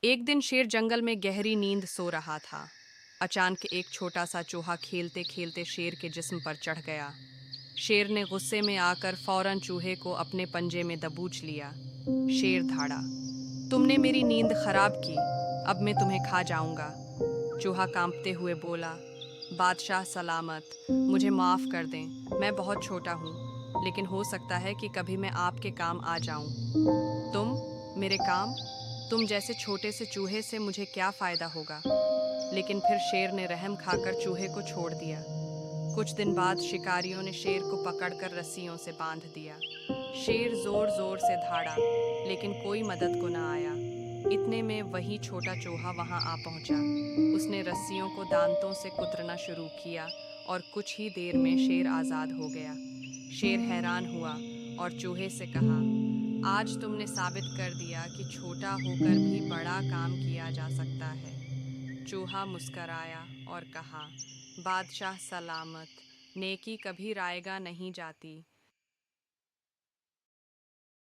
एक दिन शेर जंगल में गहरी नींद सो रहा था। अचानक एक छोटा सा चूहा खेलते खेलते शेर के जिस्म पर चढ़ गया। शेर ने गुस्से में आकर फौरन चूहे को अपने पंजे में दबोच लिया। शेर धाड़ा, तुमने मेरी नींद खराब की, अब मैं तुम्हें खा जाऊंगा। चूहा कांपते हुए बोला, बादशाह सलामत, मुझे माफ़ कर दें, मैं बहुत छोटा हूँ, लेकिन हो सकता है कि कभी मैं आपके काम आ जाऊं। तुम मेरे काम? तुम जैसे छोटे से चूहे से मुझे क्या फ़ायदा होगा? लेकिन फिर शेर ने रहम खाकर चूहे को छोड़ दिया। कुछ दिन बाद शिकारियों ने शेर को पकड़कर रस्सियों से बांध दिया। शेर जोर जोर से धाड़ा, लेकिन कोई मदद को ना आया। इतने में वही छोटा चूहा वहां आ पहुंचा। उसने रस्सियों को दांतों से कुतरना शुरू किया और कुछ ही देर में शेर आज़ाद हो गया। शेर हैरान हुआ और चूहे से कहा, आज तुमने साबित कर दिया कि छोटा होकर भी बड़ा काम किया जा सकता है। चूहा मुस्कराया और कहा, बादशाह सलामत, नेकी कभी रायगा नहीं जाती,